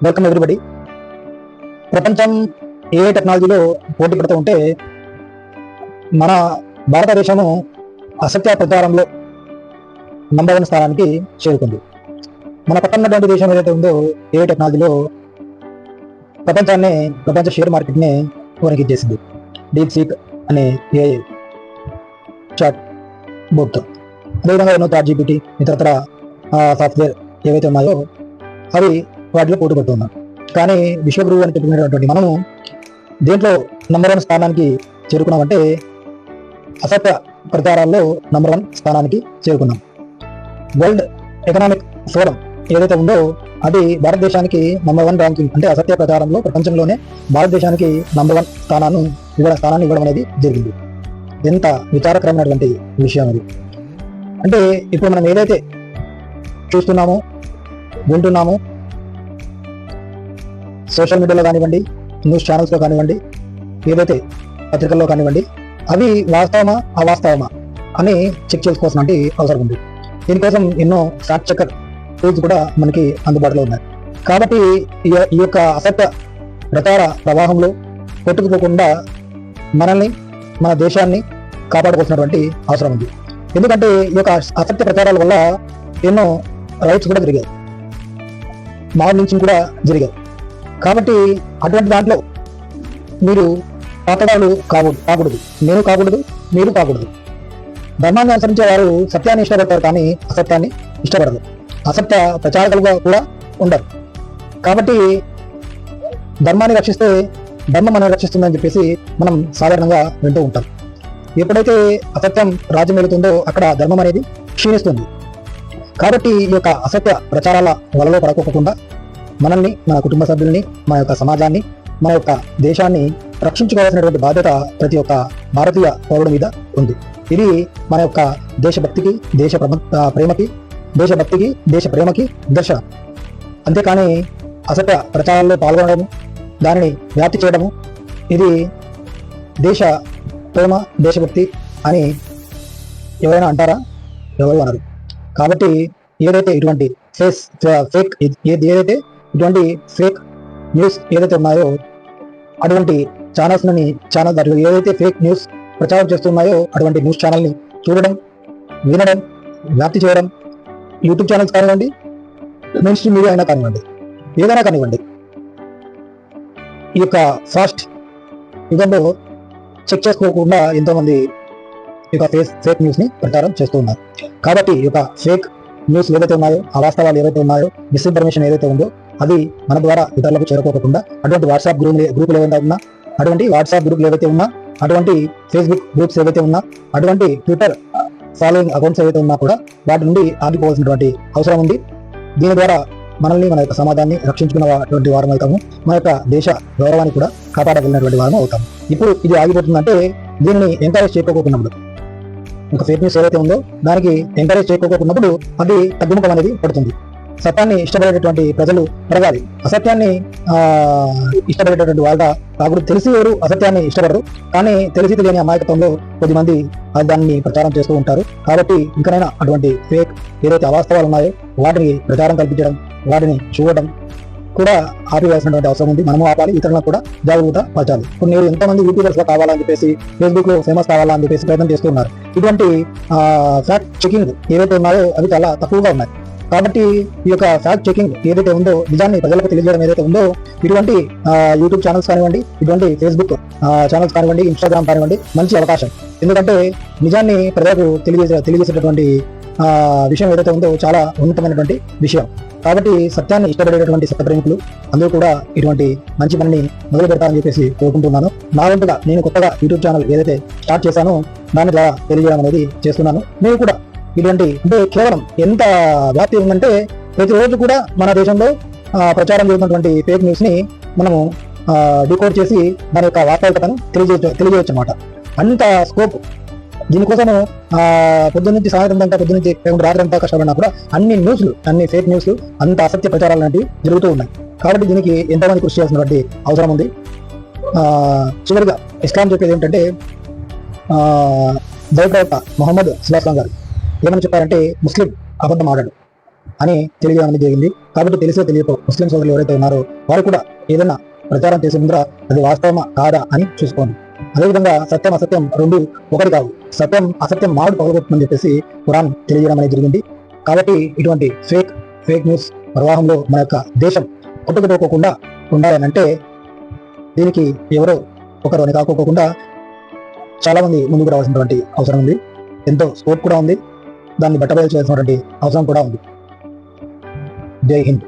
Welcome everybody. ప్రపంచం ఏ టెక్నాలజీలో పోటీ పడుతూ ఉంటే మన భారతదేశము అసత్య ప్రచారంలో నంబర్ 1 స్థానానికి చేరుకుంది. మన పక్కనటువంటి దేశం ఏదైతే ఉందో ఏ టెక్నాలజీలో ప్రపంచ షేర్ మార్కెట్ని వణికిచ్చేసింది. డీప్ సీక్ అనే ఏ చాట్ బోర్డ్తో, అదేవిధంగా ఎన్నో ChatGPT ఇతరతర సాఫ్ట్వేర్ ఏవైతే ఉన్నాయో అవి వాటిలో పోటీ పడుతున్నాం. కానీ విశ్వగురువు అని చెప్పుకునేటువంటి మనము దేంట్లో నంబర్ 1 స్థానానికి చేరుకున్నామంటే అసత్య ప్రచారాల్లో నంబర్ 1 స్థానానికి చేరుకున్నాం. వరల్డ్ ఎకనామిక్ ఫోరం ఏదైతే ఉందో అది భారతదేశానికి నంబర్ 1 ర్యాంకింగ్, అంటే అసత్య ప్రచారంలో ప్రపంచంలోనే భారతదేశానికి నంబర్ 1 స్థానాన్ని ఇవ్వడం అనేది జరిగింది. ఎంత విచారకరమైనటువంటి విషయం అది. అంటే ఇప్పుడు మనం ఏదైతే చూస్తున్నామో వింటున్నామో సోషల్ మీడియాలో కానివ్వండి, న్యూస్ ఛానల్స్లో కానివ్వండి, ఏదైతే పత్రికల్లో కానివ్వండి, అవి వాస్తవమా అవాస్తవమా అని చెక్ చేసుకోవాల్సిన అవసరం ఉంది. దీనికోసం ఎన్నో ఫ్యాక్ట్ చెకర్ టూల్స్ కూడా మనకి అందుబాటులో ఉన్నాయి. కాబట్టి ఈ యొక్క అసత్య ప్రచార ప్రవాహంలో కొట్టుకుపోకుండా మనల్ని, మన దేశాన్ని కాపాడుకోవాల్సినటువంటి అవసరం ఉంది. ఎందుకంటే ఈ యొక్క అసత్య ప్రచారాల వల్ల ఎన్నో రైట్స్ కూడా జరిగాయి, మార్నింగ్స్ కూడా జరిగాయి. కాబట్టి అటువంటి దాంట్లో మీరు పాతడాలు కాకూడదు, నేను కాకూడదు, మీరు కాకూడదు. ధర్మాన్ని అనుసరించే వారు సత్యాన్ని ఇష్టపడతారు, కానీ అసత్యాన్ని ఇష్టపడరు. అసత్య ప్రచారకులుగా కూడా ఉండరు. కాబట్టి ధర్మాన్ని రక్షిస్తే ధర్మం మనం రక్షిస్తుందని చెప్పేసి మనం సాధారణంగా వింటూ ఉంటాం. ఎప్పుడైతే అసత్యం రాజ్యం వెళుతుందో అక్కడ ధర్మం అనేది క్షీణిస్తుంది. కాబట్టి ఈ యొక్క అసత్య ప్రచారాల వలలో పడకోకుండా మనల్ని, మన కుటుంబ సభ్యుల్ని, మన యొక్క సమాజాన్ని, మన యొక్క దేశాన్ని రక్షించుకోవాల్సినటువంటి బాధ్యత ప్రతి ఒక్క భారతీయ పౌరుడి మీద ఉంది. ఇది మన యొక్క దేశభక్తికి, దేశ ప్రేమకి దర్శనం. అంతేకాని అసత్య ప్రచారాల్లో పాల్గొనడము, దానిని వ్యాప్తి చేయడము, ఇది దేశ ప్రేమ, దేశభక్తి అని ఎవరైనా అంటారా? ఎవరు అనరు. కాబట్టి ఏదైతే ఇటువంటి ఫేక్ న్యూస్ ఏదైతే ఉన్నాయో అటువంటి ఛానల్స్ ఏదైతే ఫేక్ న్యూస్ ప్రచారం చేస్తున్నాయో అటువంటి న్యూస్ ఛానల్ని చూడడం, వినడం, వ్యాప్తి చేయడం, యూట్యూబ్ ఛానల్స్ కానివ్వండి, మెయిన్ స్ట్రీమ్ మీడియా అయినా కానివ్వండి, ఏదైనా కానివ్వండి, ఈ యొక్క ఫాస్ట్ యుగంలో చెక్ చేసుకోకుండా ఎంతోమంది ఈ యొక్క ఫేక్ న్యూస్ని ప్రచారం చేస్తూ ఉన్నారు. కాబట్టి ఈ యొక్క ఫేక్ న్యూస్ ఏవైతే ఉన్నాయో, అవాస్తవాలు ఏవైతే ఉన్నాయో, మిస్ఇన్ఫర్మేషన్ ఏదైతే ఉందో అది మన ద్వారా ఇతరులకు చేరుకోకుండా అటువంటి వాట్సాప్ గ్రూపులు ఏవైతే ఉన్నా, అటువంటి వాట్సాప్ గ్రూపులు ఏవైతే ఉన్నా, అటువంటి ఫేస్బుక్ గ్రూప్స్ ఏవైతే ఉన్నా, అటువంటి ట్విట్టర్ ఫాలోయింగ్ అకౌంట్స్ ఏవైతే ఉన్నా కూడా వాటి నుండి ఆగిపోవాల్సినటువంటి అవసరం ఉంది. దీని ద్వారా మనల్ని, మన యొక్క సమాజాన్ని రక్షించుకున్నటువంటి వారం అవుతాము, మన యొక్క దేశ గౌరవాన్ని కూడా కాపాడగలిగినటువంటి వారం అవుతాము. ఇప్పుడు ఇది ఆగిపోతుందంటే దీనిని ఎంకరేజ్ చేయకపోతున్నప్పుడు, ఒక ఫేక్ న్యూస్ ఏదైతే ఉందో దానికి ఎంకరేజ్ చేయకపోతున్నప్పుడు అది తగ్గుముఖం అనేది పడుతుంది. సత్యాన్ని ఇష్టపడేటటువంటి ప్రజలు పెరగాలి. అసత్యాన్ని ఇష్టపడేటటువంటి వాళ్ళ కాకుండా తెలిసి ఎవరు అసత్యాన్ని ఇష్టపడరు, కానీ తెలిసి తెలియని అమాయకత్వంలో కొద్దిమంది దాన్ని ప్రచారం చేస్తూ ఉంటారు. కాబట్టి ఇంకనైనా అటువంటి ఫేక్ ఏదైతే అవాస్తవాలు ఉన్నాయో వాటిని ప్రచారం కల్పించడం, వాటిని చూడడం కూడా ఆపివేయాల్సినటువంటి అవసరం ఉంది. మనము ఆపాలి, ఇతరులకు కూడా జాగ్రత్త పరచాలి. ఇప్పుడు నేను ఎంతోమంది యూట్యూబర్స్ గా కావాలని చెప్పేసి, ఫేస్బుక్ లో ఫేమస్ కావాలని చెప్పేసి ప్రయత్నం చేస్తున్నారు. ఇటువంటి ఫ్యాక్ట్ చెకింగ్ ఏవైతే ఉన్నాయో అవి చాలా తక్కువగా ఉన్నాయి. కాబట్టి ఈ యొక్క ఫ్యాక్ట్ చెకింగ్ ఏదైతే ఉందో, నిజాన్ని ప్రజలకు తెలియజేయడం ఏదైతే ఉందో, ఇటువంటి యూట్యూబ్ ఛానల్స్ కానివ్వండి, ఇటువంటి ఫేస్బుక్ ఛానల్స్ కానివ్వండి, ఇన్స్టాగ్రామ్ కానివ్వండి, మంచి అవకాశం. ఎందుకంటే నిజాన్ని ప్రజలకు తెలియజేసేటటువంటి విషయం ఏదైతే ఉందో చాలా ఉన్నతమైనటువంటి విషయం. కాబట్టి సత్యాన్ని ఇష్టపడేటటువంటి సత్యప్రేమికులు అందరూ కూడా ఇటువంటి మంచి పనిని మొదలు పెడతారని చెప్పేసి కోరుకుంటున్నాను. నా వంతుగా నేను కొత్తగా యూట్యూబ్ ఛానల్ ఏదైతే స్టార్ట్ చేశానో దాని ద్వారా తెలియజేయడం అనేది చేస్తున్నాను. మీరు కూడా ఇటువంటి, అంటే కేవలం ఎంత వ్యాప్తి ఉందంటే ప్రతిరోజు కూడా మన దేశంలో ప్రచారం చేస్తున్నటువంటి ఫేక్ న్యూస్ ని మనము డీకోడ్ చేసి దాని యొక్క వాస్తవికతను తెలియజేయచ్చు అన్నమాట. అంత స్కోప్ దీనికోసము పొద్దున్నుంచి సాయంత్రం దాకా, పొద్దున్నుంచి రాత్రి అంతా కష్టపడినా కూడా అన్ని ఫేక్ న్యూస్లు, అంత అసత్య ప్రచారాలు లాంటివి జరుగుతూ ఉన్నాయి. కాబట్టి దీనికి ఎంతోమంది కృషి చేయాల్సినటువంటి అవసరం ఉంది. చివరిగా ఇస్లాం చెప్పేది ఏంటంటే, దైవప్రవక్త మొహమ్మద్ సుల్లాహ్ గారు ఏమని చెప్పారంటే, ముస్లిం అబద్ధం ఆడాడు, అని తెలియజేయడం జరిగింది. కాబట్టి తెలిసో తెలియకో ముస్లిం సోదరులు ఎవరైతే ఉన్నారో వారు కూడా ఏదైనా ప్రచారం చేసే ముందర అది వాస్తవమా కాదా అని చూసుకోండి. అదేవిధంగా సత్యం అసత్యం రెండు ఒకటి కావు. సత్యం అసత్యం మాడు పగలగొట్టుమని చెప్పేసి ఖురాన్ తెలియజేయడం అనేది జరిగింది. కాబట్టి ఇటువంటి ఫేక్ న్యూస్ ప్రవాహంలో మన యొక్క దేశం కొట్టుకుపోకుండా ఉండాలనంటే దీనికి ఎవరో ఒకరు అని కాకోకుండా చాలా మంది ముందుకు రావాల్సినటువంటి అవసరం ఉంది. ఎంతో స్కోప్ కూడా ఉంది. దాన్ని బట్టబయలు చేయాల్సినటువంటి అవసరం కూడా ఉంది. జై హింద్.